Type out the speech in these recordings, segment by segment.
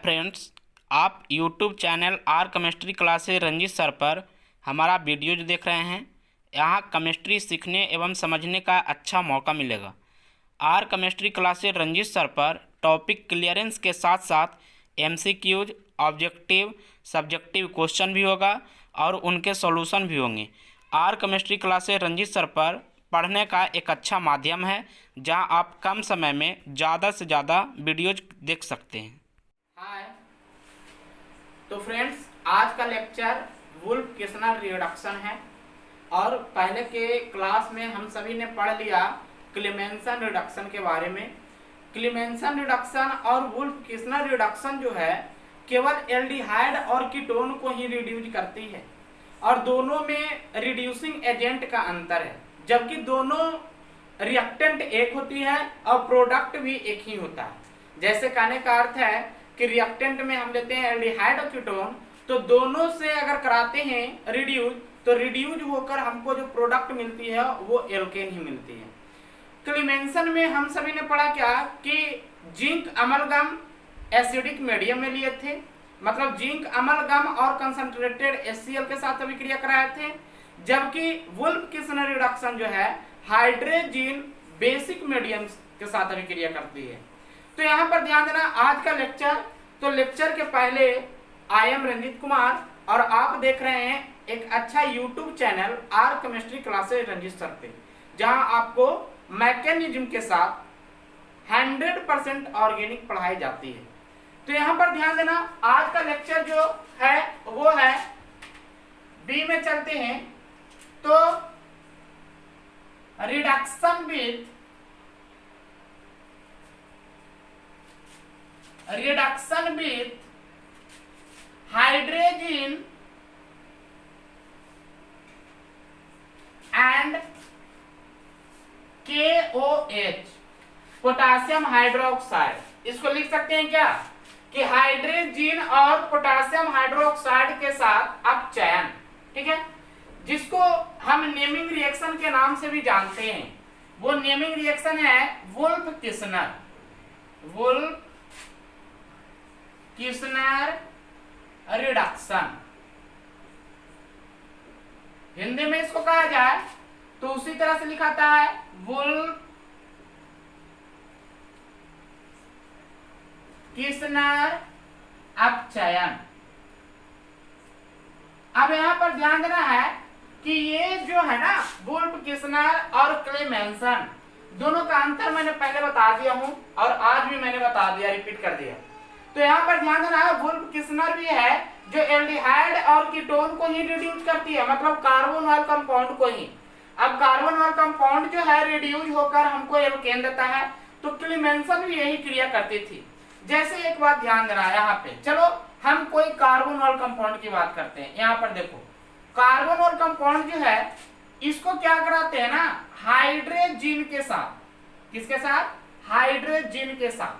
Friends, आप YouTube channel R Chemistry Classes Ranjeet sir पर हमारा वीडियोज देख रहे हैं। यहाँ केमिस्ट्री सीखने एवं समझने का अच्छा मौका मिलेगा। R Chemistry Classes Ranjeet sir पर टॉपिक क्लियरेंस के साथ साथ एमसीक्यूज, ऑब्जेक्टिव, सब्जेक्टिव क्वेश्चन भी होगा और उनके सॉल्यूशन भी होंगे। R Chemistry Classes Ranjeet sir पर पढ़ने का एक अच्छा माध्यम है जहां आप कम समय में ज़्यादा से ज़्यादा वीडियोज देख सकते हैं। हाय, तो फ्रेंड्स, आज का लेक्चर वुल्फ-किस्नर रिडक्शन है और पहले के क्लास में हम सभी ने पढ़ लिया क्लेमेंसन रिडक्शन के बारे में। क्लेमेंसन रिडक्शन और वुल्फ-किस्नर रिडक्शन जो है केवल एल्डिहाइड और कीटोन को ही रिड्यूस करती है और दोनों में रिड्यूसिंग एजेंट का अंतर है, जबकि दोनों रिएक्टेंट एक होती है और प्रोडक्ट भी एक ही होता है। जैसे कहने का अर्थ है कि रिएक्टेंट में हम लेते हैं एल्डिहाइड और कीटोन, तो दोनों से अगर कराते हैं रिड्यूस तो रिड्यूस होकर हमको जो प्रोडक्ट मिलती है वो एल्केन ही मिलती है। क्लेमेंसन में हम सभी ने पढ़ा क्या कि जिंक अमलगम एसिडिक मीडियम में लिए थे, मतलब जिंक अमलगम और कंसंट्रेटेड HCl के साथ अभिक्रिया कराए थे, जबकि वुल्फ-किस्नर रिडक्शन जो है हाइड्रोजन बेसिक मीडियम के साथ अभिक्रिया करती है। तो यहाँ पर ध्यान देना आज का लेक्चर, तो लेक्चर के पहले आई एम रंजीत कुमार और आप देख रहे हैं एक अच्छा YouTube channel R Chemistry Classes Ranjeet sir पे, जहां आपको मैकेनिज्म के साथ 100% ऑर्गेनिक पढ़ाई जाती है। तो यहाँ पर ध्यान देना आज का लेक्चर जो है वो है बी में चलते हैं, तो reduction with hydrogen and KOH, potassium hydroxide. इसको लिख सकते हैं क्या कि हाइड्रोजन और पोटासियम हाइड्रोक्साइड के साथ अपचयन, ठीक है, जिसको हम नेमिंग रिएक्शन के नाम से भी जानते हैं। वो नेमिंग रिएक्शन है वुल्फ-किस्नर रिडक्शन। हिंदी में इसको कहा जाए तो उसी तरह से लिखाता है वुल्फ-किस्नर अपचयन। अब यहां पर ध्यान देना है कि ये जो है ना वुल्फ-किस्नर और क्लेमेंसन दोनों का अंतर मैंने पहले बता दिया हूं और आज भी मैंने बता दिया, रिपीट कर दिया। तो यहाँ पर ध्यान देना है वुल्फ-किस्नर भी है जो एल्डिहाइड और कीटोन को ही रिड्यूस करती है, मतलब कार्बन वाले कंपाउंड को ही। अब कार्बन वाला कंपाउंड जो है रिड्यूस होकर हमको एल्केन देता है, तो क्लेमेंसन भी यही क्रिया करती थी। जैसे एक बात ध्यान देना है यहाँ पे, चलो हम कोई कार्बन वाले कंपाउंड की बात करते हैं। यहाँ पर देखो कार्बन वाला कंपाउंड जो है इसको क्या कराते हैं ना हाइड्रोजन के साथ। किसके साथ? हाइड्रोजन के साथ।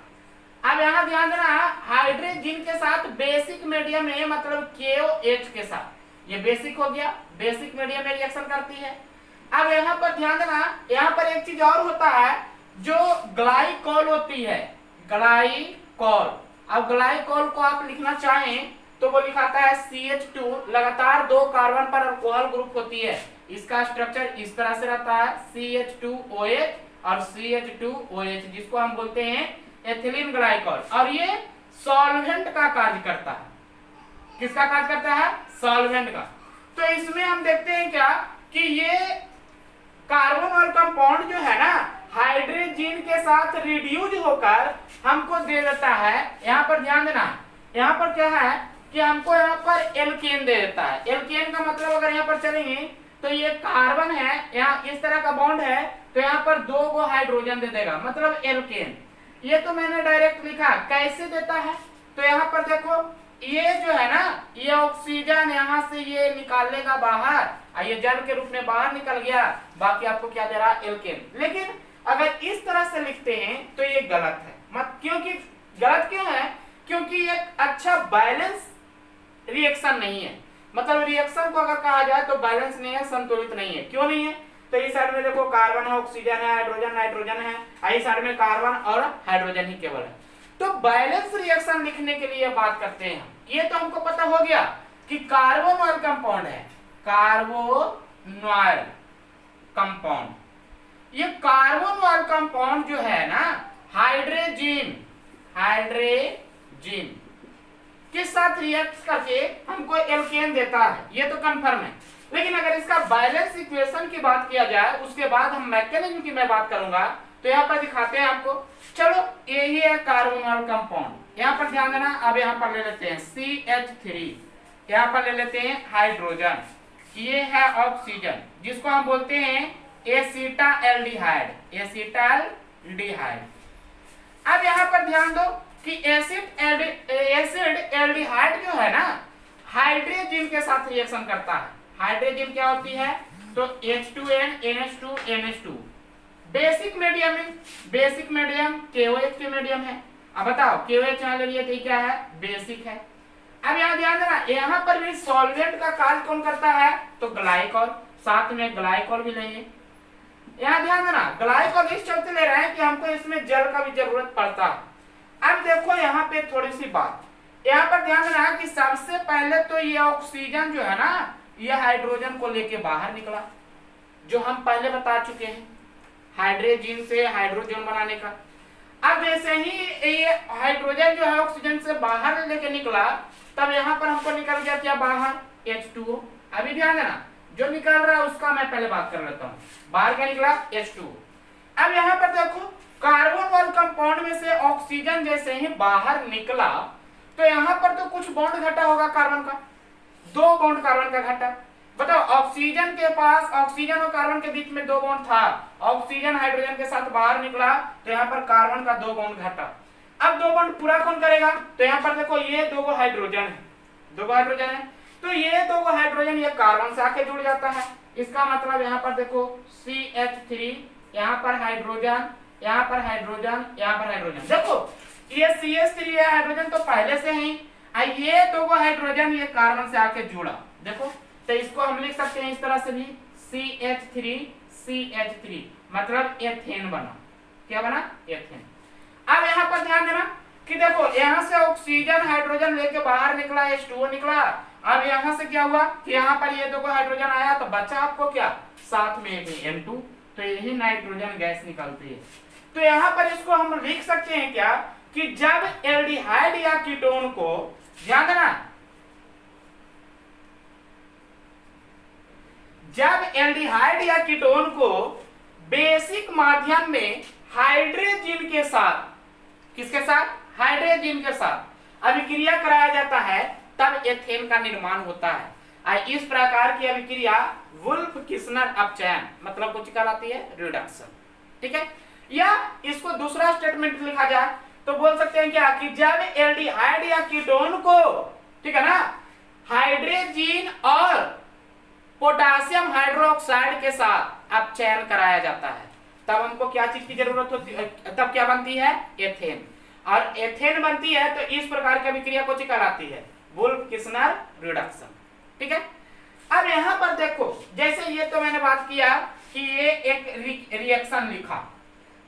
अब यहाँ ध्यान देना हाइड्रोजन के साथ बेसिक मीडियम है, मतलब KOH के साथ। ये बेसिक हो गया, बेसिक मीडियम में रिएक्शन करती है। अब यहाँ पर ध्यान देना, यहाँ पर एक चीज और होता है जो ग्लाइकोल होती है, ग्लाइकोल। अब ग्लाइकोल को आप लिखना चाहें तो वो लिखाता है CH2, लगातार 2 कार्बन पर अल्कोहल ग्रुप होती है। इसका स्ट्रक्चर इस तरह से रहता है CH2OH और CH2OH, जिसको हम बोलते हैं एथिलीन ग्लाइकोल, और ये सॉल्वेंट का कार्य करता है। किसका कार्य करता है? सॉल्वेंट का। तो इसमें हम देखते हैं क्या कि ये कार्बन वाला कंपाउंड जो है ना हाइड्रोजन के साथ रिड्यूस होकर हमको दे देता है। यहाँ पर ध्यान देना, यहाँ पर क्या है कि हमको यहाँ पर एल्केन दे देता है। एल्केन का मतलब अगर यहाँ पर चलेंगे तो ये कार्बन है, यहाँ इस तरह का बॉन्ड है, तो यहाँ पर 2 गो हाइड्रोजन दे देगा, मतलब एल्केन। ये तो मैंने डायरेक्ट लिखा, कैसे देता है तो यहाँ पर देखो ये जो है ना ये ऑक्सीजन यहाँ से ये निकाल लेगा बाहर, ये जल के रूप में बाहर निकल गया, बाकी आपको क्या दे रहा है? एल्केन। लेकिन अगर इस तरह से लिखते हैं तो ये गलत है, मत क्योंकि गलत क्यों है? क्योंकि ये अच्छा बैलेंस रिएक्शन नहीं है, मतलब रिएक्शन को अगर कहा जाए तो बैलेंस नहीं है, संतुलित नहीं है। क्यों नहीं है? तो इस साइड में देखो कार्बन है, ऑक्सीजन है, हाइड्रोजन नाइट्रोजन है, इस साइड में कार्बन और हाइड्रोजन ही केवल है। तो बैलेंस रिएक्शन लिखने के लिए बात करते हैं हम। ये तो हमको पता हो गया कि कार्बोनॉइल कंपाउंड है, कार्बोनॉइल कंपाउंड। ये कार्बोनॉइल कंपाउंड जो है ना हाइड्रोजन के साथ रिएक्ट करके हमको एल्केन देता है, ये तो कंफर्म है। लेकिन अगर इसका बैलेंस इक्वेशन की बात किया जाए, उसके बाद हम मैकेनिज्म की मैं बात करूंगा, तो यहाँ पर दिखाते हैं आपको। चलो यही है कार्बोनॉइल कंपाउंड। यहाँ पर ध्यान देना। अब यहाँ पर ले लेते हैं CH3, यहाँ पर ले लेते हैं हाइड्रोजन, ये है ऑक्सीजन जिसको हम बोलते हैं एसिटाल्डिहाइड। अब यहाँ पर ध्यान दो कि एसिड एल्डिहाइड जो है ना हाइड्रोजन के साथ रिएक्शन करता है। हाइड्रोजन क्या होती है? तो H2N NH2 NH2 basic medium है। बेसिक मीडियम KOH के मीडियम है। अब बताओ KOH यहाँ ले लिया तो क्या है? बेसिक है। अब यहाँ ध्यान देना, यहाँ पर भी सॉल्वेंट का कार्य कौन करता है? तो ग्लाइकॉल, साथ में ग्लाइकॉल भी लेंगे। यहाँ ध्यान देना, ग्लाइकॉल इस चलते ले रहे हैं कि हमको इसमें जल का भी जरूरत पड़ता है। अब देखो यहाँ पे थोड़ी सी बात, यहाँ पर ध्यान देना कि सबसे पहले तो ये ऑक्सीजन जो है ना ये हाइड्रोजन को लेके बाहर निकला, जो हम पहले बता चुके हैं हाइड्रोजन से हाइड्रोजन बनाने का। अब जैसे ही ये हाइड्रोजन जो है ऑक्सीजन से बाहर लेके निकला, तब यहाँ पर हमको निकल गया क्या बाहर? H2O। अभी ध्यान देना, जो निकल रहा है उसका मैं पहले बात कर लेता हूँ। बाहर क्या निकला? H2O। अब यहाँ पर देखो कार्बोनॉइल कंपाउंड में से ऑक्सीजन जैसे ही बाहर निकला, तो यहाँ पर तो कुछ बॉन्ड घटा होगा कार्बन का, 2 बॉन्ड कार्बन का घटा। बताओ ऑक्सीजन के पास, ऑक्सीजन और कार्बन के बीच में 2 बॉन्ड था, ऑक्सीजन हाइड्रोजन के साथ बाहर निकला तो यहाँ पर कार्बन का 2 बॉन्ड घटा। अब 2 बॉन्ड पूरा कौन करेगा? तो यहाँ पर देखो ये 2 हाइड्रोजन है, 2 हाइड्रोजन है, तो ये 2 हाइड्रोजन ये कार्बन से आके जुड़ जाता है। इसका मतलब यहाँ पर देखो CH3, यहाँ पर हाइड्रोजन, यहाँ पर हाइड्रोजन, यहाँ पर हाइड्रोजन। देखो ये CH3 है, हाइड्रोजन तो पहले से ही, ये 2 हाइड्रोजन ये कार्बन से आके जुड़ा। देखो तो इसको हम लिख सकते हैं इस तरह से भी CH3 मतलब एथेन बना। क्या बना? एथेन। अब यहाँ पर ध्यान देना कि देखो यहाँ से ऑक्सीजन हाइड्रोजन लेके बाहर निकला, H2O निकला। अब यहाँ से क्या हुआ कि यहाँ पर ये 2 हाइड्रोजन आया, तो बचा आपको क्या? साथ में एक N2, तो यही नाइट्रोजन गैस निकलती है। तो यहाँ पर इसको हम लिख सकते हैं क्या कि जब एल्डिहाइड या कीटोन को, ध्यान देना, जब एल्डिहाइड या कीटोन को बेसिक माध्यम में हाइड्रोजन के साथ, किसके साथ? हाइड्रोजन के साथ अभिक्रिया कराया जाता है, तब एथेन का निर्माण होता है। इस प्रकार की अभिक्रिया वुल्फ किस्नर अपचयन मतलब कुछ कहलाती है? रिडक्शन। ठीक है। या इसको दूसरा स्टेटमेंट लिखा जाए तो बोल सकते हैं क्या कि जब एल्डिहाइड या कीटोन को, ठीक है ना, हाइड्रोजन और पोटासियम हाइड्रोक्साइड के साथ अपचयन कराया जाता है, तब हमको क्या चीज की जरूरत होती है? तब क्या बनती है? एथेन। और एथेन बनती है तो इस प्रकार की अभिक्रिया को कहलाती है वुल्फ किस्नर रिडक्शन। ठीक है। अब यहाँ पर देखो, जैसे ये तो मैंने बात किया कि ये एक रिएक्शन लिखा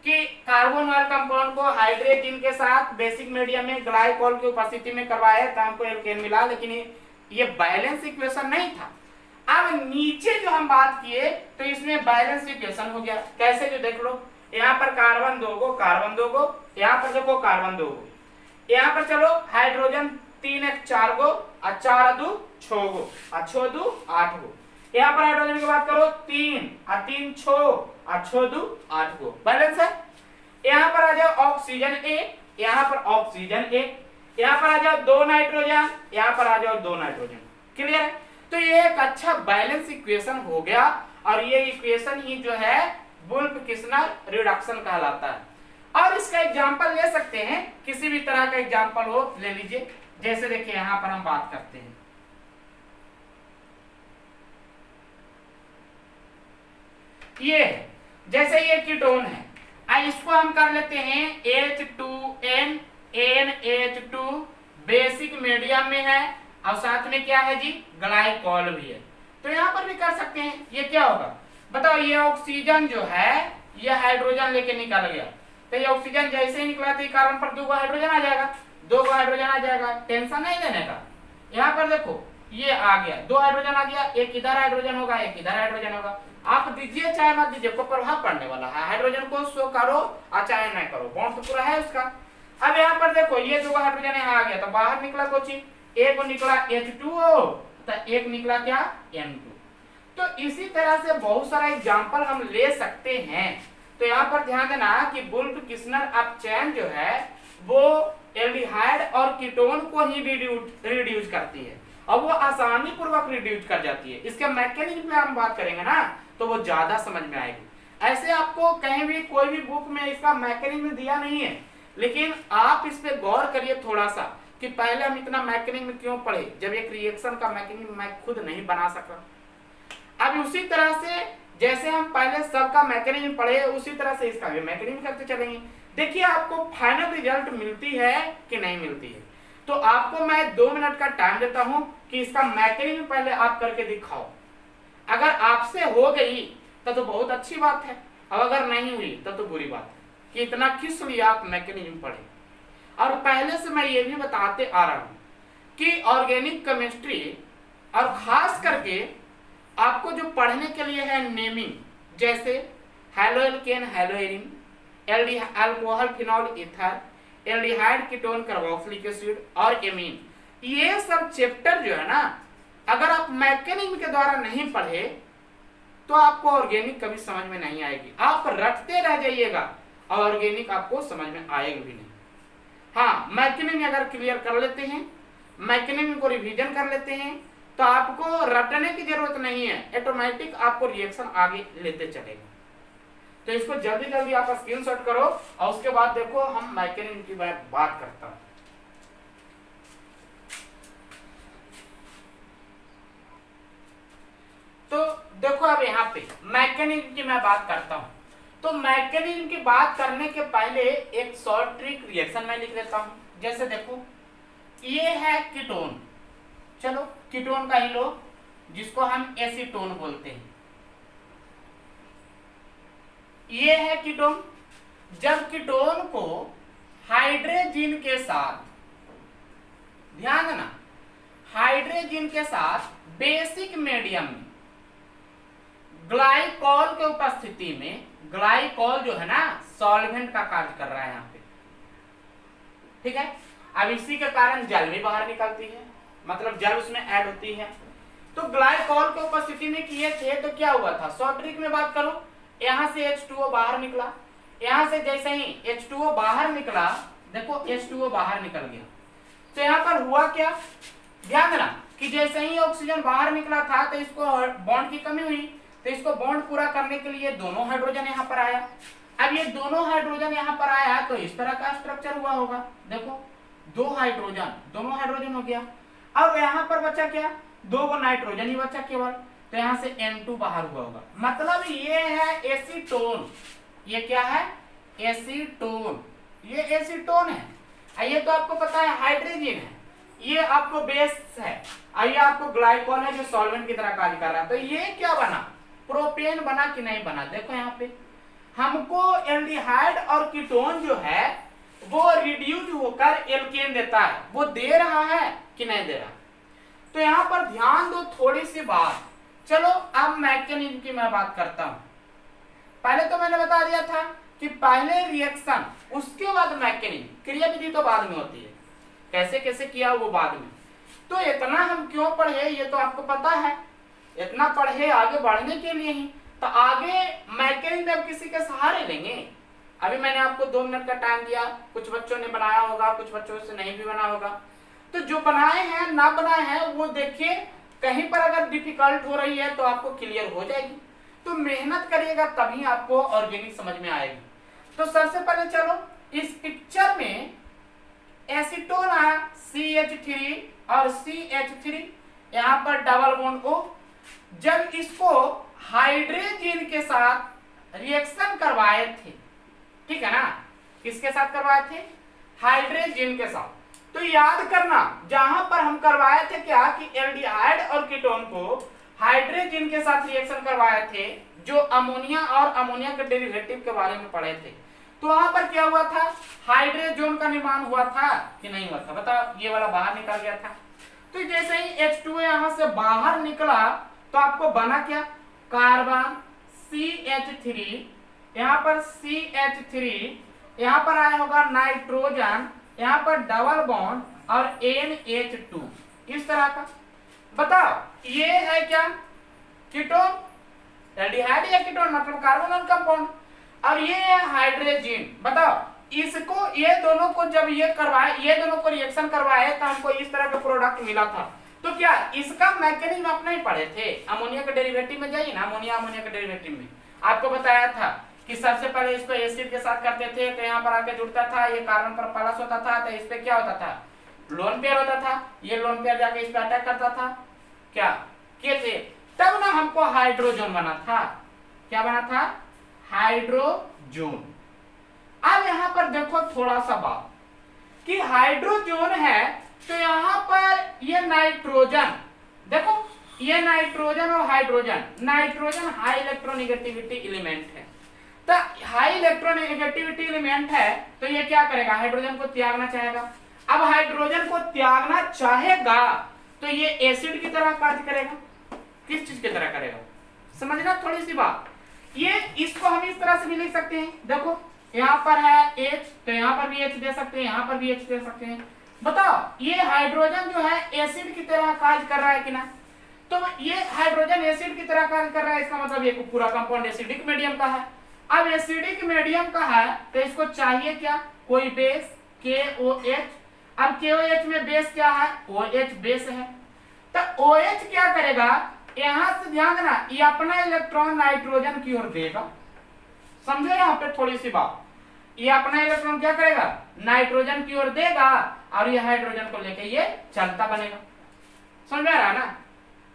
कि कार्बोनॉइल कंपाउंड को हाइड्रोजन के साथ बेसिक मीडियम में ग्लाइकॉल की उपस्थिति में करवाया तो हमको एल्केन मिला, लेकिन ये बैलेंस इक्वेशन नहीं था। अब नीचे जो हम बात किए तो इसमें बैलेंस इक्वेशन हो गया। कैसे? जो देख लो, यहाँ पर कार्बन 2 गो, कार्बन 2 गो, यहाँ पर देखो कार्बन 2 गो, यहाँ पर चलो हाइड्रोजन 3 एक 4 गो, 4 2 6 गो, 6 2 8 गो। यहाँ पर हाइड्रोजन की बात करो 3 3 6 6 2 8 गो, बैलेंस है। यहाँ पर आ जाओ ऑक्सीजन 1, यहाँ पर ऑक्सीजन 1, यहाँ पर आ जाओ 2 नाइट्रोजन, यहाँ पर आ जाओ 2 नाइट्रोजन। क्लियर है? तो ये एक अच्छा बैलेंस इक्वेशन हो गया, और ये इक्वेशन ही जो है वुल्फ किस्नर रिडक्शन कहलाता है। और इसका एग्जांपल ले सकते हैं, किसी भी तरह का एग्जांपल हो ले लीजिए। जैसे देखिए यहाँ पर हम बात करते हैं, ये जैसे ये कीटोन है, इसको हम कर लेते हैं H2N NH2 बेसिक मीडियम में है, और साथ में क्या है जी? ग्लाइकॉल भी है। तो यहाँ पर भी कर सकते हैं। ये क्या होगा बताओ? ये ऑक्सीजन जो है ये हाइड्रोजन लेके निकल गया, तो ये ऑक्सीजन जैसे ही निकला तो कार्बन पर 2 हाइड्रोजन आ जाएगा, 2 हाइड्रोजन आ जाएगा, टेंशन नहीं लेने का। यहाँ पर देखो ये आ गया, 2 हाइड्रोजन आ गया, एक इधर हाइड्रोजन होगा, एक इधर हाइड्रोजन होगा। आप दीजिए चाहे मत दीजिए, को प्रभाव पड़ने वाला है, हाइड्रोजन को शो करो और चाहे नहीं करो, बॉन्ड तो पूरा है उसका। अब यहाँ पर देखो ये 2 हाइड्रोजन यहाँ आ गया, तो बाहर निकला कुछ, एक निकला H2O, तो एक निकला क्या N2। तो इसी तरह से बहुत सारा एग्जाम्पल हम ले सकते हैं। तो यहाँ पर ध्यान देना कि वुल्फ-किस्नर अपचयन जो है वो एल्डिहाइड और कीटोन को ही रिड्यूस करती है, और वो आसानी पूर्वक रिड्यूस कर जाती है। इसके मैकेनिज्म में हम बात करेंगे ना तो वो ज्यादा समझ में आएगी। ऐसे आपको कहीं भी कोई भी बुक में इसका मैकेनिज्म दिया नहीं है, लेकिन आप इस पे गौर करिए थोड़ा सा कि पहले हम इतना मैकेनिज्म क्यों पढ़े, जब एक रिएक्शन का मैकेनिज्म मैं खुद नहीं बना सका। अब उसी तरह से जैसे हम पहले सबका मैकेनिज्म पढ़े, उसी तरह से इसका भी मैकेनिज्म करते चलेंगे। देखिए आपको फाइनल रिजल्ट मिलती है कि नहीं मिलती है। तो आपको मैं 2 मिनट का टाइम देता हूं कि इसका मैकेनिज्म पहले आप करके दिखाओ। अगर आपसे हो गई तो बहुत अच्छी बात है, और अगर नहीं हुई तो बुरी बात है कि इतना किस लिए आप मैकेनिज्म पढ़े। और पहले से मैं ये भी बताते आ रहा हूं कि ऑर्गेनिक केमिस्ट्री और खास करके आपको जो पढ़ने के लिए है नेमिंग, जैसे haloalkane haloarene, alcohol phenol ether, aldehyde ketone carboxylic acid और एमीन, ये सब चैप्टर जो है ना अगर आप मैकेनिज्म के द्वारा नहीं पढ़े तो आपको ऑर्गेनिक कभी समझ में नहीं आएगी। आप रटते रह जाइएगा और ऑर्गेनिक आपको समझ में आएगी भी नहीं। हाँ, मैकेनिज्म अगर क्लियर कर लेते हैं, मैकेनिज्म को रिवीजन कर लेते हैं, तो आपको रटने की जरूरत नहीं है, ऑटोमेटिक आपको रिएक्शन आगे लेते चलेगा। तो इसको जल्दी जल्दी आप स्क्रीनशॉट करो और उसके बाद देखो हम मैकेनिज्म की बात करता हूं। तो देखो अब यहाँ पे मैकेनिज्म की मैं बात करता हूं। तो मैकेनिज्म की बात करने के पहले एक शॉर्ट ट्रिक रिएक्शन में लिख देता हूं। जैसे देखो ये है कीटोन, चलो कीटोन का ही लो, जिसको हम एसीटोन बोलते हैं। ये है कीटोन। जब कीटोन को हाइड्रोजन के साथ, ध्यान देना, हाइड्रोजन के साथ बेसिक मीडियम में ग्लाइकॉल के उपस्थिति में, ग्लाइकॉल जो है ना सॉल्वेंट का कार्य कर रहा है यहाँ पे, ठीक है। अब इसी के कारण जल भी बाहर निकलती है, मतलब जल उसमें ऐड होती है। तो ग्लाइकॉल के उपस्थिति में किए थे तो क्या हुआ था, शॉर्ट ट्रिक में बात करो, यहां से H2O बाहर निकला, यहां से जैसे ही H2O बाहर निकला, देखो H2O बाहर निकल गया, तो यहां पर हुआ क्या, ध्यान देना कि जैसे ही ऑक्सीजन बाहर निकला था तो इसको बॉन्ड की कमी हुई, तो इसको बॉन्ड पूरा करने के लिए दोनों हाइड्रोजन यहाँ पर आया। अब ये दोनों हाइड्रोजन यहाँ पर आया तो इस तरह का स्ट्रक्चर हुआ होगा, देखो 2 हाइड्रोजन, दोनों हाइड्रोजन हो गया। अब यहाँ पर बचा क्या, 2 नाइट्रोजन ही बचा केवल, तो यहाँ से N2 बाहर हुआ होगा। मतलब ये है एसीटोन। ये क्या है, एसीटोन, ये एसीटोन है। ये तो आपको पता है हाइड्रोजन है, ये आपको बेस है, ये आपको ग्लाइकॉल है जो सॉल्वेंट की तरह कार्य कर रहा है। तो ये क्या बना, प्रोपेन बना कि नहीं बना। देखो यहाँ पे हमको एल्डिहाइड और कीटोन जो है वो रिड्यूस होकर एल्केन देता है, वो दे रहा है कि नहीं दे रहा। तो यहाँ पर ध्यान दो थोड़ी सी बात। चलो अब मैकेनिज्म की मैं बात करता हूं। पहले तो मैंने बता दिया था कि पहले रिएक्शन उसके बाद मैकेनिज्म, क्रियाविधि तो बाद में होती है, कैसे कैसे किया वो बाद में। तो इतना हम क्यों पढ़े ये तो आपको पता है, इतना पढ़े आगे बढ़ने के लिए ही। तो आगे मैकेनिज्म अब किसी के सहारे लेंगे। अभी मैंने आपको 2 मिनट का टाइम दिया, कुछ बच्चों ने बनाया होगा, कुछ बच्चों से नहीं भी बना होगा। तो जो बनाए हैं ना बनाए हैं वो देखिए, कहीं पर अगर डिफिकल्ट हो रही है तो आपको क्लियर हो जाएगी। तो मेहनत करिएगा तभी आपको ऑर्गेनिक समझ में आएगी। तो सबसे पहले चलो इस पिक्चर में एसीटोन आया CH3 और CH3, यहाँ पर डबल बॉन्ड O। जब इसको हाइड्रोजन के साथ रिएक्शन करवाए थे, ठीक है ना, किसके साथ करवाए थे, हाइड्रोजन के साथ। तो याद करना जहां पर हम करवाए थे क्या कि एल्डिहाइड और कीटोन को हाइड्रोजन के साथ रिएक्शन करवाए थे, जो अमोनिया और अमोनिया के डेरिवेटिव के बारे में पढ़े थे। तो वहां पर क्या हुआ था, हाइड्रोजन का निर्माण हुआ था कि नहीं हुआ था, बताओ। ये वाला बाहर निकल गया था। तो जैसे ही H2 यहां से बाहर निकला तो आपको बना क्या, कार्बन CH3, यहां पर CH3, यहां पर आया होगा नाइट्रोजन, यहां पर डबल बॉन्ड और NH2 इस तरह का। बताओ ये है क्या, कीटोन, एल्डिहाइड या कीटोन मतलब कार्बोनिल कंपाउंड, और ये है हाइड्रोजन। बताओ इसको, ये दोनों को जब ये करवाए, ये दोनों को रिएक्शन करवाए तो हमको इस तरह का प्रोडक्ट मिला था। तो क्या इसका मैकेनिज्म आप नहीं पढ़े थे, अमोनिया के डेरिवेटिव में जाइए ना, अमोनिया के डेरिवेटिव में आपको बताया था कि सबसे पहले इसको एसिड के साथ करते थे तो यहाँ पर आके जुड़ता था, ये कार्बन पर प्लस होता था तो इस पे क्या होता था, लोन पेयर होता था, ये लोन पेयर जाके इस पे अटैक करता था, क्या कैसे, तब ना हमको हाइड्रोजन बना था। क्या बना था, हाइड्रोजन। अब यहाँ पर देखो थोड़ा सा बात कि हाइड्रोजन है तो यहाँ पर ये नाइट्रोजन, देखो ये नाइट्रोजन और hydrogen, nitrogen high electronegativity element है, तो हाई इलेक्ट्रोनेगेटिविटी एलिमेंट है तो ये क्या करेगा, हाइड्रोजन को त्यागना चाहेगा। अब हाइड्रोजन को त्यागना चाहेगा तो ये एसिड की तरह कार्य करेगा। किस चीज की तरह करेगा, समझना थोड़ी सी बात। ये इसको हम इस तरह से भी लिख सकते हैं, देखो यहाँ पर है H तो यहाँ पर भी H दे सकते हैं, यहाँ पर भी H दे सकते हैं। बताओ ये हाइड्रोजन जो है एसिड की तरह कार्य कर रहा है कि ना, तो ये हाइड्रोजन एसिड की तरह कार्य कर रहा है, इसका मतलब ये पूरा कंपाउंड एसिडिक मीडियम का है। अब एसिडिक मीडियम का है तो इसको चाहिए क्या, कोई बेस KOH। अब KOH में बेस क्या है, OH बेस है, तो OH क्या करेगा, यहां से ध्यान देना, ये अपना इलेक्ट्रॉन नाइट्रोजन की ओर देगा। समझो यहाँ पे थोड़ी सी बात, ये अपना इलेक्ट्रॉन क्या करेगा, नाइट्रोजन की ओर देगा और ये हाइड्रोजन को लेके ये चलता बनेगा। समझ में आ रहा है ना,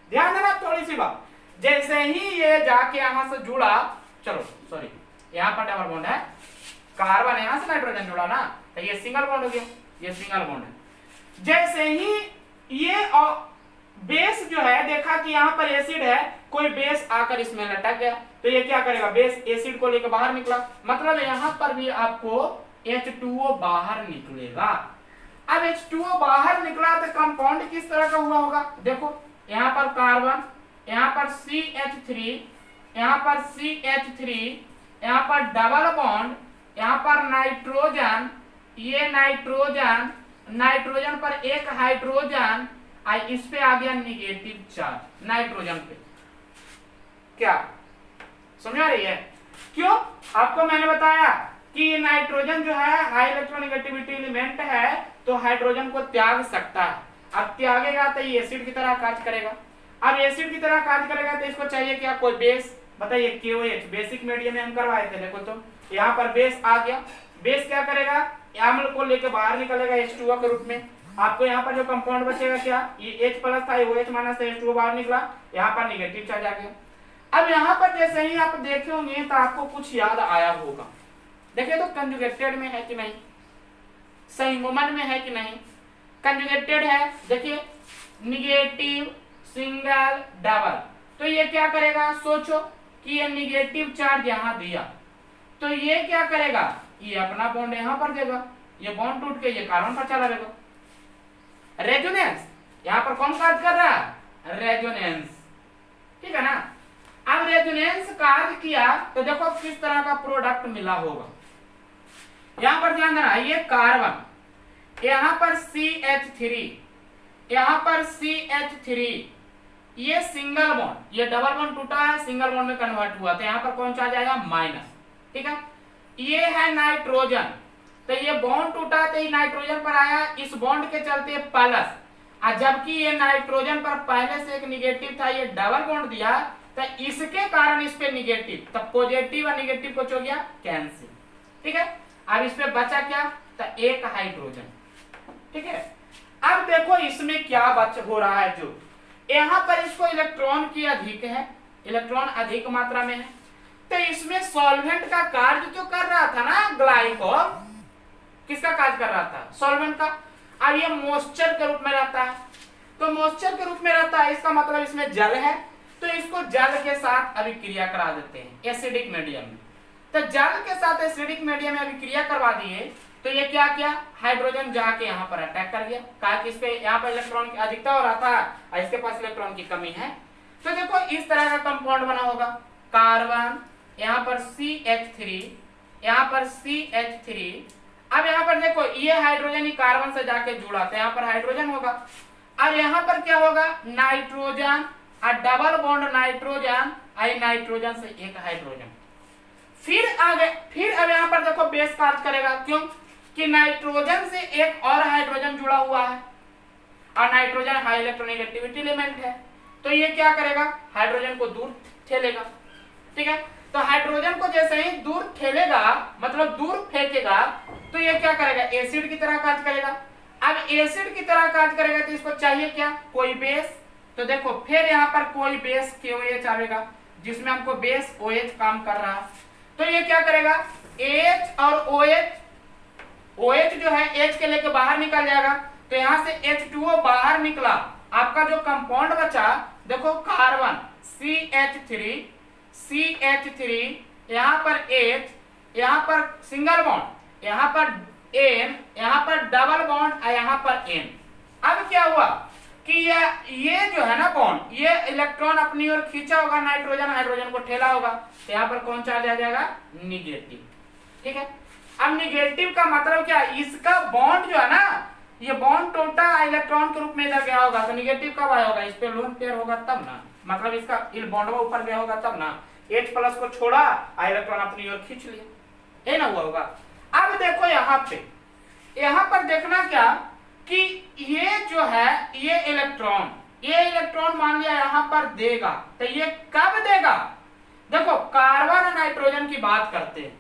ध्यान देना थोड़ी सी बात। जैसे ही ये जाके यहां से जुड़ा, चलो सॉरी यहाँ पर डबल बॉन्ड है, कार्बन यहां से नाइट्रोजन जुड़ा ना तो ये सिंगल बॉन्ड हो गया, ये सिंगल बॉन्ड है। जैसे ही ये बेस जो है, देखा कि यहाँ पर एसिड है, कोई बेस आकर इसमें लटक गया तो ये क्या करेगा, बेस एसिड को लेकर बाहर निकला, मतलब यहाँ पर भी आपको H2O बाहर निकलेगा। अब H2O बाहर निकला तो कंपाउंड किस तरह का हुआ होगा, देखो यहाँ पर कार्बन, यहाँ पर CH3, यहाँ पर CH3, यहाँ पर डबल बॉन्ड, यहाँ पर नाइट्रोजन, ये नाइट्रोजन, नाइट्रोजन पर एक हाइड्रोजन, इस पे आ गया निगेटिव चार्ज नाइट्रोजन पे। क्या समझ आ रही है, क्यों, आपको मैंने बताया कि ये नाइट्रोजन जो है हाई इलेक्ट्रोनेगेटिविटी एलिमेंट है तो हाइड्रोजन को त्याग सकता है। अब त्यागेगा तो ये एसिड की तरह कार्य करेगा। अब एसिड की तरह कार्य करेगा तो इसको चाहिए क्या, कोई बेस, बताइए KOH बेसिक मीडियम में हम करवाए थे, देखो तो यहाँ पर बेस आ गया, बेस क्या करेगा, अम्ल को लेकर बाहर निकलेगा H2O के रूप में। आपको यहाँ पर जो कंपाउंड बचेगा क्या, ये H प्लस था, ये OH माइनस था, H2O बाहर निकला, यहाँ पर निगेटिव चार्ज आ गया। अब यहाँ पर जैसे ही आप देखे होंगे तो आपको कुछ याद आया होगा, देखिए तो कंजुगेटेड में है कि नहीं, संयुग्मन में है कि नहीं, कंजुगेटेड है, देखिए निगेटिव सिंगल डबल, तो ये क्या करेगा, सोचो कि ये निगेटिव चार्ज यहाँ दिया तो ये क्या करेगा, ये अपना बॉन्ड यहाँ पर देगा, ये बॉन्ड टूट के ये कार्बन पर चला जाएगा। रेजोनेंस, यहाँ पर कौन कार्य कर रहा है, रेजोनेंस, ठीक है ना। अब रेजोनेंस कार्य किया तो देखो किस तरह का प्रोडक्ट मिला होगा, यहाँ पर ध्यान देना, ये कार्बन, यहाँ पर CH3, यहाँ पर CH3, ये सिंगल बॉन्ड, ये डबल बॉन्ड टूटा है, सिंगल बॉन्ड में कन्वर्ट हुआ तो यहाँ पर कौन चार्ज आएगा, माइनस, ठीक है। ये है नाइट्रोजन, तो ये बॉन्ड टूटा तो ये नाइट्रोजन पर आया, इस बॉन्ड के चलते प्लस, जबकि ये नाइट्रोजन पर पहले से एक निगेटिव था, ये डबल बॉन्ड दिया तो इसके कारण इस पे निगेटिव, तब पॉजिटिव और निगेटिव कुछ हो गया कैंसिल, ठीक है। अब इस पे बचा क्या, तो एक हाइड्रोजन, ठीक है। अब देखो इसमें क्या हो रहा है, जो यहाँ पर इसको इलेक्ट्रॉन की अधिक है, इलेक्ट्रॉन अधिक मात्रा में है, तो इसमें सॉल्वेंट का कार्य जो कर रहा था ना, ग्लाइकोल किसका कार्य कर रहा था, सॉल्वेंट का। अब ये मॉइस्चर के रूप में रहता है, तो मॉइस्चर के रूप में रहता है, इसका मतलब इसमें जल है, तो इसको जल के साथ अभिक्रिया करा देते हैं एसिडिक मीडियम में। तो जल के साथ एसिडिक मीडियम में अभिक्रिया करवा दिए तो ये क्या किया, हाइड्रोजन जाके यहाँ पर अटैक कर गया, कहा कि इसके यहाँ पर इलेक्ट्रॉन की अधिकता हो रहा था और इसके पास इलेक्ट्रॉन की कमी है। तो देखो इस तरह का कंपाउंड बना होगा, कार्बन, यहाँ पर CH3, यहाँ पर CH3। अब यहाँ पर देखो ये हाइड्रोजन ही कार्बन से जाके जुड़ा तो यहाँ पर हाइड्रोजन होगा, और यहाँ पर क्या होगा, नाइट्रोजन और डबल बॉन्ड नाइट्रोजन, आई नाइट्रोजन से एक हाइड्रोजन। फिर आगे फिर अब यहाँ पर देखो बेस कार्य करेगा, क्यों कि नाइट्रोजन से एक और हाइड्रोजन जुड़ा हुआ है और नाइट्रोजन हाई इलेक्ट्रोनेगेटिविटी एलिमेंट है, तो ये क्या करेगा, हाइड्रोजन को दूर ठेलेगा। ठीक है, तो हाइड्रोजन को जैसे ही दूर ठेलेगा मतलब दूर फेंकेगा तो ये क्या करेगा, एसिड की तरह कार्य करेगा। अब एसिड की तरह कार्य करेगा तो इसको चाहिए क्या, कोई बेस। तो देखो फिर यहाँ पर कोई बेस KOH आएगा जिसमें हमको बेस OH काम कर रहा है, तो ये क्या करेगा, H और OH जो है H के लेके बाहर निकल जाएगा, तो यहाँ से H2O बाहर निकला, आपका जो कंपाउंड बचा देखो कार्बन CH3, यहाँ पर H, यहाँ पर सिंगल बॉन्ड, यहाँ पर N, यहाँ पर डबल बॉन्ड और यहाँ पर N। अब क्या हुआ कि ये जो है ना बॉन्ड, ये इलेक्ट्रॉन अपनी ओर खींचा होगा, नाइट्रोजन हाइड्रोजन को ठेला होगा, तो यहाँ पर कौन चार्ज आ जाएगा, निगेटिव। ठीक है, अब निगेटिव का मतलब क्या, इसका बॉन्ड जो है ना, ये बॉन्ड टूटा इलेक्ट्रॉन के रूप में इधर गया होगा, तो निगेटिव कब आया होगा, इस पे लोन पेयर होगा तब ना, मतलब इसका बॉन्ड ऊपर गया होगा तब ना, H प्लस को छोड़ा इलेक्ट्रॉन अपनी ओर खींच लिया, ये ना हुआ होगा। अब देखो यहाँ पर देखना क्या कि ये जो है ये इलेक्ट्रॉन मान लिया यहाँ पर देगा, तो ये कब देगा, देखो कार्बन और नाइट्रोजन की बात करते हैं,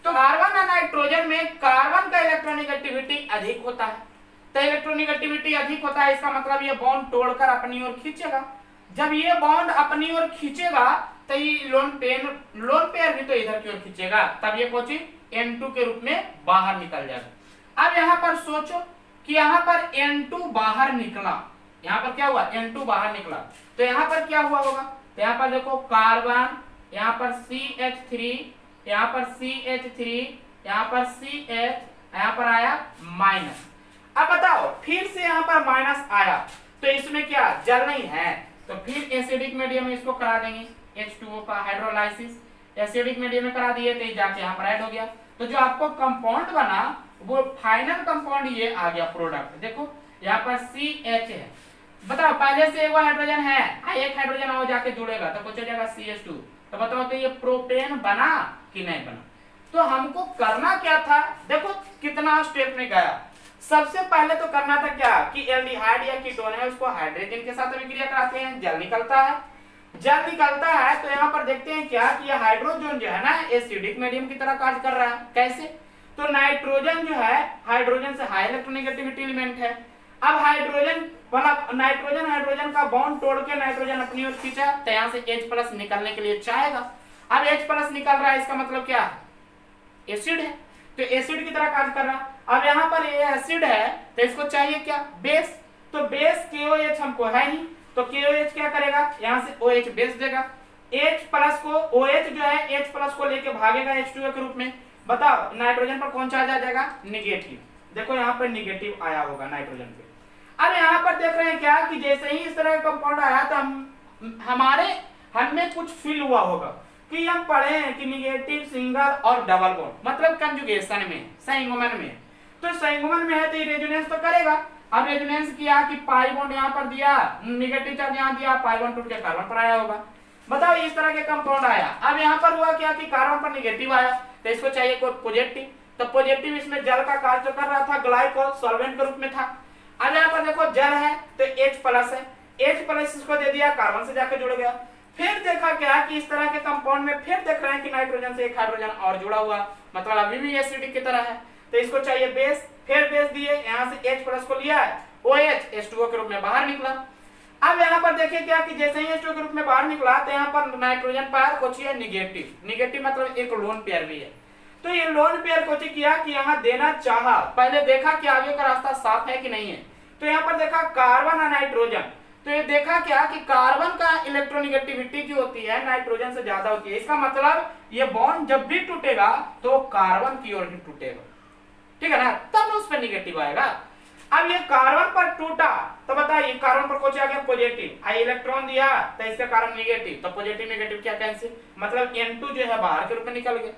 तो कार्बन और नाइट्रोजन में कार्बन का इलेक्ट्रोनेगेटिविटी अधिक होता है, तो इलेक्ट्रोनेगेटिविटी अधिक होता है, इसका मतलब ये बॉन्ड तोड़कर अपनी ओर खींचेगा। जब ये बॉन्ड अपनी ओर खींचेगा तो ये लोन पेयर भी तो इधर की ओर खींचेगा, तब ये कोची N2 के रूप में बाहर निकल जाएगा। अब यहाँ पर सोचो कि यहाँ पर N2 बाहर निकला, यहाँ पर क्या हुआ, N2 बाहर निकला, तो यहाँ पर क्या हुआ होगा, तो यहाँ पर देखो कार्बन, यहाँ पर CH3, यहाँ पर CH3, यहाँ पर CH, यहाँ पर आया माइनस। अब बताओ फिर से यहाँ पर माइनस आया तो इसमें क्या जल नहीं है, तो फिर एसिडिक मीडियम में इसको करा देंगे, H2O का हाइड्रोलाइसिस एसिडिक मीडियम में करा दिए तो जाके यहाँ पर ऐड हो गया, तो जो आपको कंपाउंड बना वो फाइनल कंपाउंड ये आ गया प्रोडक्ट। देखो यहाँ पर CH है, बताओ पहले से वो हाइड्रोजन है, एक हाइड्रोजन और जाके जुड़ेगा तो कुछ हो जाएगा CH2, तो बताओ तो ये प्रोपेन बना कि नहीं बना। तो हमको करना क्या था, देखो कितना स्टेप में गया। सबसे पहले तो करना था क्या कि एल्डिहाइड या कीटोन है उसको हाइड्रोजन के साथ अभिक्रिया कराते हैं, जल निकलता है। जल निकलता है तो यहाँ पर देखते हैं क्या कि यह हाइड्रोजन जो है ना एसिडिक मीडियम की तरह कार्य कर रहा है। कैसे, तो नाइट्रोजन जो है हाइड्रोजन से हाई इलेक्ट्रोनेगेटिविटी एलिमेंट है। अब हाइड्रोजन मतलब नाइट्रोजन हाइड्रोजन का बॉन्ड तोड़ के नाइट्रोजन अपनी ओर खींचा तो यहाँ से H प्लस निकलने के लिए चाहेगा। अब H प्लस निकल रहा है, इसका मतलब क्या है, एसिड है, तो एसिड की तरह कार्य कर रहा है। अब यहाँ पर ये एसिड है तो इसको चाहिए क्या, बेस, तो बेस KOH हमको है ही, तो KOH क्या करेगा, यहाँ से OH बेस देगा, H प्लस को OH जो है H प्लस को लेके भागेगा H2O के रूप में। बताओ नाइट्रोजन पर कौन चार्ज आ जाएगा, निगेटिव। देखो यहाँ पर निगेटिव आया होगा नाइट्रोजन पे। अब यहाँ पर देख रहे हैं क्या कि जैसे ही इस तरह का कंपाउंड आया तो हमें कुछ फील हुआ होगा कि हम पढ़े हैं कि निगेटिव, सिंगल और डबल बॉन्ड मतलब कंजुगेशन में, संयुग्मन में, तो संयुग्मन में है तो रेजोनेंस तो करेगा। अब रेजोनेंस किया कि पाई बॉन्ड यहाँ पर दिया, निगेटिव चार्ज यहाँ दिया, पाई बॉन्ड टूट के कार्बन पर आया होगा। बताओ इस तरह के कंपाउंड आया। अब यहाँ पर हुआ क्या कि कार्बन पर निगेटिव आया तो इसको चाहिए कोई पॉजिटिव, तो पॉजिटिव इसमें जल का कार्य जो कर रहा था ग्लाइकोल सॉल्वेंट के रूप में था। अब यहाँ पर देखो जल है तो H प्लस है, H प्लस इसको दे दिया, कार्बन से जाकर जुड़ गया। फिर देखा क्या कि इस तरह के कंपाउंड में फिर देख रहे हैं कि नाइट्रोजन से एक हाइड्रोजन और जुड़ा हुआ, मतलब अभी भी एसिडिक की तरह है, तो इसको चाहिए बेस, फिर बेस दिए, यहाँ से H प्लस को लिया, OH H2O के रूप में बाहर निकला। अब यहाँ पर देखिए क्या कि जैसे ही H2O के रूप में बाहर निकला तो यहाँ पर नाइट्रोजन पर कुछ है निगेटिव, निगेटिव मतलब एक लोन पेयर भी है, तो ये लोन पेयर को किया कि यहाँ देना चाहा, पहले देखा कि आगे का रास्ता साफ है कि नहीं है, तो यहाँ पर देखा कार्बन और नाइट्रोजन, तो ये देखा क्या कि कार्बन का इलेक्ट्रोनेगेटिविटी जो होती है नाइट्रोजन से ज्यादा होती है। इसका मतलब ये बॉन्ड जब भी टूटेगा तो कार्बन की ओर ही टूटेगा, ठीक है ना, तब उस पर निगेटिव आएगा। अब ये कार्बन पर टूटा तो बताइए कार्बन पर कुछ आ गया पॉजिटिव, आई इलेक्ट्रॉन दिया तो इसका कारण निगेटिव, तो पॉजिटिव नेगेटिव क्या कैंसिल, मतलब N2 जो है बाहर के रूप में निकल गया,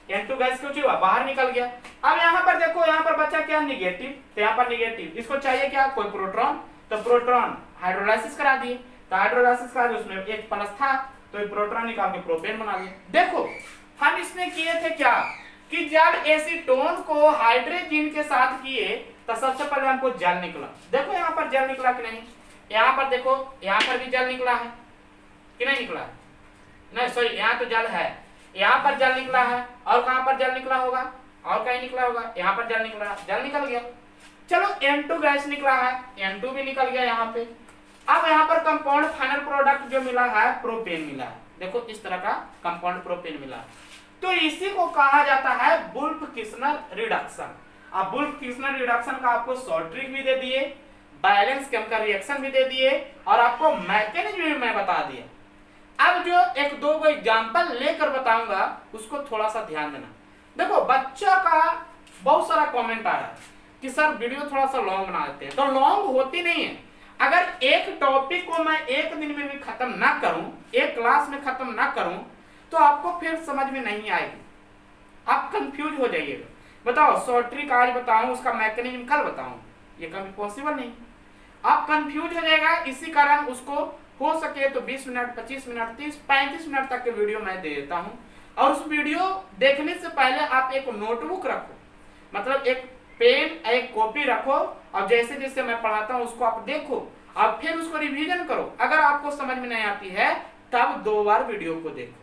N2 गैस क्यों हुआ बाहर निकल गया। अब यहाँ पर देखो यहाँ पर बचा क्या निगेटिव, तो यहाँ पर निगेटिव, इसको चाहिए क्या कोई प्रोटॉन, तो प्रोटॉन हाइड्रोलाइसिस करा दिए, तो हाइड्रोलाइसिस करा दिए उसमें एक प्लस था तो ये प्रोटॉन निकाल के प्रोपेन बना दिया। देखो हम इसमें किए थे क्या कि जब एसीटोन को हाइड्रोजन के साथ किए तो सबसे पहले हमको जल निकला। देखो यहाँ पर जल निकला कि नहीं, यहाँ पर देखो यहाँ पर भी जल निकला है कि नहीं निकला, नहीं सॉरी यहाँ तो जल है, यहाँ पर जल निकला है और कहाँ पर जल निकला होगा और कहीं निकला होगा, यहाँ पर जल निकला, जल निकल गया। चलो N2 गैस निकला है, N2 भी निकल गया यहाँ पे। अब यहाँ पर कंपाउंड फाइनल प्रोडक्ट जो मिला है प्रोपेन मिला है, देखो इस तरह का कंपाउंड प्रोपेन मिला है। तो इसी को कहा जाता है वुल्फ-किस्नर रिडक्शन। अब वुल्फ-किस्नर रिडक्शन का आपको शॉर्ट ट्रिक भी दे दिए, बैलेंस केमिकल रिएक्शन भी दे दिए और आपको मैकेनिज्म भी मैं बता दिया। अब जो एक दो को एग्जांपल लेकर बताऊंगा उसको थोड़ा सा ध्यान देना। देखो बच्चा का बहुत सारा कमेंट आ रहा है कि सर वीडियो थोड़ा सा लॉन्ग बना देते हैं, तो लॉन्ग होती नहीं है। अगर एक टॉपिक को मैं एक दिन में भी खत्म ना करूं, एक क्लास में खत्म ना करूं, तो आपको फिर समझ में नहीं आएगी, आप कंफ्यूज हो जाइएगा। बताओ शॉर्ट ट्रिक आज बताऊं, उसका मैकेनिज्म कल बताऊं, ये कभी पॉसिबल नहीं, आप कंफ्यूज हो जाएगा। इसी कारण उसको हो सके तो 20 मिनट 25 मिनट 30 35 मिनट तक के वीडियो मैं दे देता हूं। और उस वीडियो देखने से पहले आप एक नोटबुक रखो, मतलब एक पेन एक कॉपी रखो और जैसे जैसे मैं पढ़ाता हूं उसको आप देखो और फिर उसको रिवीजन करो। अगर आपको समझ में नहीं आती है तब 2 बार वीडियो को देखो,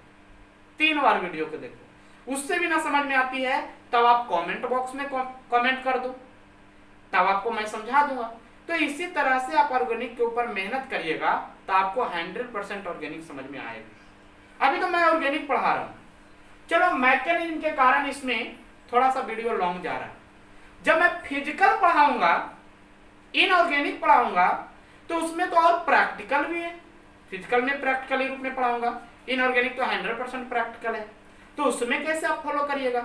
3 बार वीडियो को देखो, उससे भी ना समझ में आती है तब आप कमेंट बॉक्स में कमेंट कर दो, तब आपको मैं समझा दूंगा। तो इसी तरह से आप ऑर्गेनिक के ऊपर मेहनत करिएगा तो आपको 100% ऑर्गेनिक समझ में आएगा। अभी तो मैं ऑर्गेनिक पढ़ा रहा हूं, चलो मैकेनिज्म के कारण इसमें थोड़ा सा वीडियो लॉन्ग जा रहा है। जब मैं फिजिकल पढ़ाऊंगा, इनऑर्गेनिक पढ़ाऊंगा, तो उसमें तो और प्रैक्टिकल भी है। फिजिकल में प्रैक्टिकल रूप में पढ़ाऊंगा, इनऑर्गेनिक तो 100% प्रैक्टिकल है, तो उसमें कैसे आप फॉलो करिएगा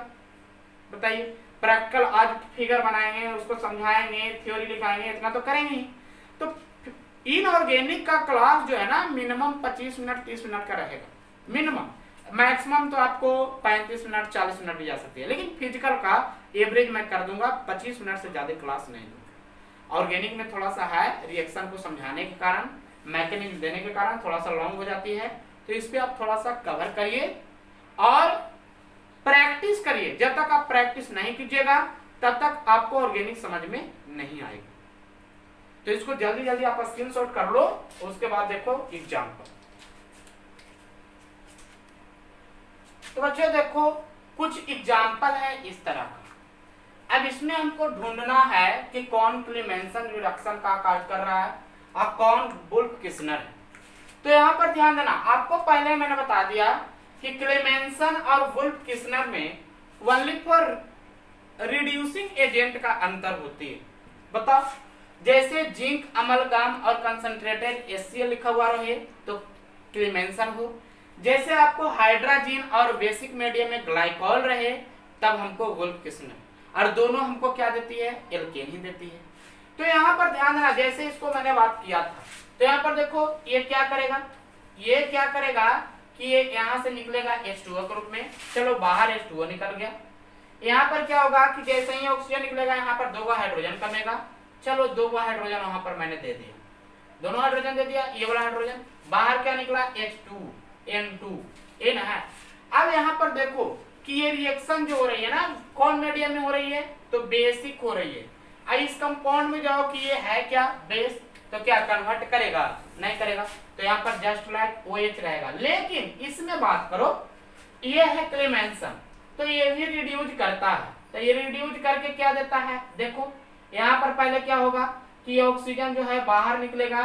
बताइए। प्रैक्टिकल आज फिगर बनाएंगे, उसको समझाएंगे, थ्योरी लिखाएंगे, इतना तो करेंगे ही। तो इनऑर्गेनिक का क्लास जो है ना मिनिमम 25 मिनट 30 मिनट का रहेगा मिनिमम, मैक्सिमम तो आपको 35 मिनट 40 मिनट भी जा सकती है, लेकिन फिजिकल का एवरेज मैं कर दूंगा 25 मिनट से ज्यादा क्लास नहीं दूंगा। ऑर्गेनिक में थोड़ा सा है, रिएक्शन को समझाने के कारण, मैकेनिज्म देने के कारण थोड़ा सा लॉन्ग हो जाती है, तो इस पे आप थोड़ा सा कवर करिए और प्रैक्टिस करिए। जब तक आप प्रैक्टिस नहीं कीजिएगा तब तक आपको ऑर्गेनिक समझ में नहीं आएगी। तो इसको जल्दी जल्दी आप स्क्रीनशॉट कर लो, उसके बाद देखो एग्जाम्पल। तो बच्चों देखो कुछ एग्जाम्पल है इस तरह का। अब इसमें हमको ढूंढना है कि कौन क्लेमेंसन रिडक्शन का कार्य कर रहा है और कौन वुल्फ-किस्नर है। तो यहाँ पर ध्यान देना, आपको पहले मैंने बता दिया कि क्लेमेंसन और वुल्फ-किस्नर में ओनली फॉर रिड्यूसिंग एजेंट का अंतर होती है। बताओ जैसे जिंक अमलगाम और कंसंट्रेटेड HCl लिखा हुआ रहे तो क्लेमेंसन हो, जैसे आपको हाइड्रोजन और बेसिक मीडियम में ग्लाइकॉल रहे तब हमको वुल्फ-किस्नर, और दोनों हमको क्या देती है एल्केन ही देती है। तो यहाँ पर ध्यान देना, जैसे इसको मैंने बात किया था, तो यहाँ पर देखो ये क्या करेगा, ये क्या करेगा कि ये यहाँ से निकलेगा H2O के रूप में, चलो बाहर H2O निकल गया। यहाँ पर क्या होगा कि जैसे ही ऑक्सीजन निकलेगा यहाँ पर 2 हाइड्रोजन कमेगा, चलो 2 हाइड्रोजन वहां पर मैंने दे दिया, दोनों हाइड्रोजन दे दिया, ये वाला हाइड्रोजन बाहर क्या निकला H2N2 है। अब यहाँ पर देखो कि ये रिएक्शन जो हो रही है ना कौन मीडियम में हो रही है, तो बेसिक हो रही है। अब इस कंपाउंड में जाओ कि ये है क्या बेस, तो क्या कन्वर्ट करेगा नहीं करेगा, तो यहाँ पर जस्ट लाइक OH रहेगा। लेकिन इसमें बात करो ये है क्लेमेंसन, तो ये भी रिड्यूस करता है, तो ये रिड्यूस करके क्या देता है, देखो यहाँ पर पहले क्या होगा कि ये ऑक्सीजन जो है बाहर निकलेगा,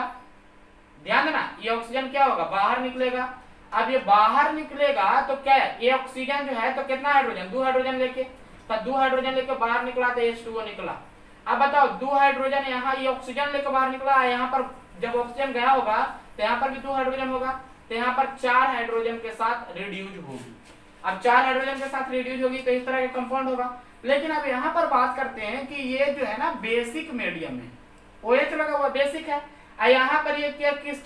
ध्यान देना ये ऑक्सीजन क्या होगा बाहर निकलेगा। अब ये बाहर निकलेगा तो क्या है, ये ऑक्सीजन जो है तो कितना हाइड्रोजन 2 हाइड्रोजन लेके, तो 2 हाइड्रोजन लेके बाहर निकला तो H2O निकला। अब बताओ 2 हाइड्रोजन यहाँ ये ऑक्सीजन लेके बाहर निकला, यहाँ पर जब ऑक्सीजन गया होगा तो यहाँ पर भी 2 हाइड्रोजन होगा, तो यहाँ पर 4 हाइड्रोजन के साथ रिड्यूज होगी। अब 4 हाइड्रोजन के साथ रिड्यूज होगी तो इस तरह का कंपाउंड होगा। लेकिन अब यहाँ पर बात करते हैं कि ये जो है ना बेसिक मीडियम है, OH लगा हुआ बेसिक है, और यहाँ पर ये किस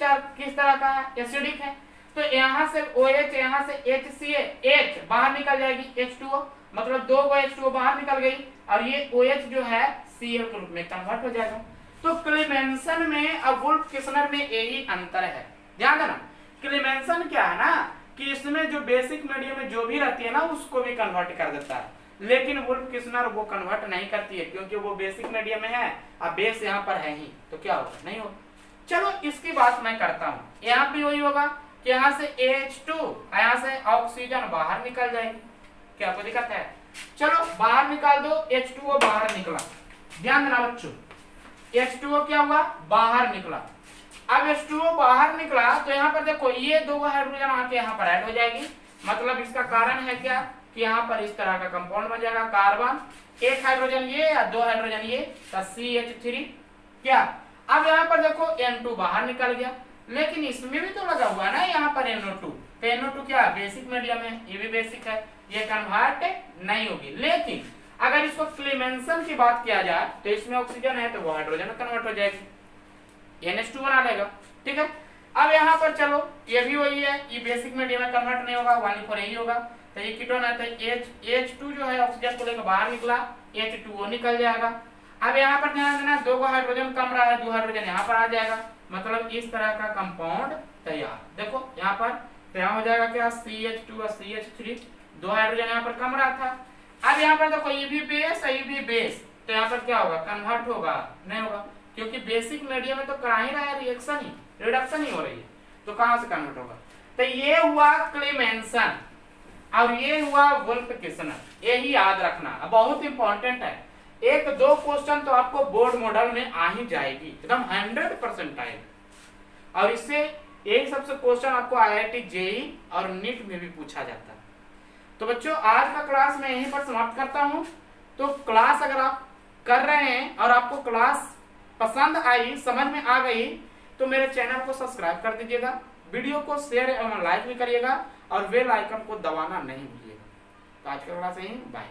तरह का है, एसिडिक है। तो यहाँ से OH, यहाँ से HCH बाहर निकल जाएगी, H2O, मतलब 2 H2O बाहर निकल गई, और ये OH जो है Cl के रूप में कन्वर्ट हो जाएगा। तो क्लेमेंसन में और वुल्फ किस्नर में यही अंतर है, ध्यान देना। क्लेमेंसन क्या है ना कि इसमें जो बेसिक मीडियम में जो भी रहती है ना उसको भी कन्वर्ट कर देता है, लेकिन वुल्फ किस्नर वो कन्वर्ट नहीं करती है, क्योंकि वो बेसिक मीडियम में है, अब बेस यहाँ पर है ही, तो क्या होगा, नहीं होगा। चलो इसकी बात मैं करता हूँ, यहाँ भी वही होगा कि यहाँ से H2, यहाँ से ऑक्सीजन बाहर निकल जाएगी, क्या कोई दिक्कत है? चलो बाहर निकाल दो, H2O बाहर निकला, ध्यान देना बच्चों, H2O क्या हुआ, बाहर निकला। अब H2O बाहर निकला तो यहाँ पर देखो ये 2 हाइड्रोजन आके यहाँ पर ऐड हो जाएगी, मतलब इसका कारण है क्या कि यहाँ पर इस तरह का कंपाउंड बन जाएगा, कार्बन 1 हाइड्रोजन ये या 2 हाइड्रोजन ये, तो CH3 क्या। अब यहाँ पर देखो N2 बाहर निकल गया, लेकिन इसमें भी तो लगा हुआ ना यहाँ पर NO2, तो NO2 क्या बेसिक मीडियम है, ये भी बेसिक है, ये कन्वर्ट नहीं होगी। लेकिन अगर इसको क्लेमेंसन की बात किया जाए तो इसमें ऑक्सीजन है तो वो हाइड्रोजन में कन्वर्ट हो जाएगी, NH2 बना लेगा, ठीक है। अब यहाँ पर चलो ये भी वही है, ये बेसिक मीडियम में कन्वर्ट नहीं होगा, 1 यही होगा, तो ये कीटोन है, तो H2 जो है ऑक्सीजन को लेकर बाहर निकला, H2O निकल जाएगा। अब यहाँ पर ध्यान देना 2 हाइड्रोजन कम रहा है, 2 हाइड्रोजन यहाँ पर आ जाएगा, मतलब इस तरह का कंपाउंड तैयार। देखो यहाँ पर तैयार हो जाएगा क्या, CH2 और CH3, 2 हाइड्रोजन यहाँ पर कम रहा था। अब यहाँ पर देखो ये भी बेस है, ये भी बेस, तो यहाँ पर क्या होगा, कन्वर्ट होगा, नहीं होगा, क्योंकि बेसिक मीडियम में तो करा ही रहा है रिएक्शन ही, रिडक्शन ही हो रही है, तो कहां से कन्वर्ट होगा। तो ये हुआ क्लेमेंसन और ये हुआ वुल्फ किस्नर, यही याद रखना, बहुत इंपॉर्टेंट है। 1-2 क्वेश्चन तो आपको बोर्ड मॉडल में आ ही जाएगी, एकदम 100% आएगी, और इससे एक सबसे क्वेश्चन आपको IIT JEE और नीट में भी पूछा जाता है। तो बच्चों आज का क्लास मैं यहीं पर समाप्त करता हूं। तो क्लास अगर आप कर रहे हैं और आपको क्लास पसंद आई, समझ में आ गई, तो मेरे चैनल को सब्सक्राइब कर दीजिएगा, वीडियो को शेयर एवं लाइक भी करिएगा, और बेल आइकन को दबाना नहीं भूलिएगा। तो आज का क्लास यहीं, बाय।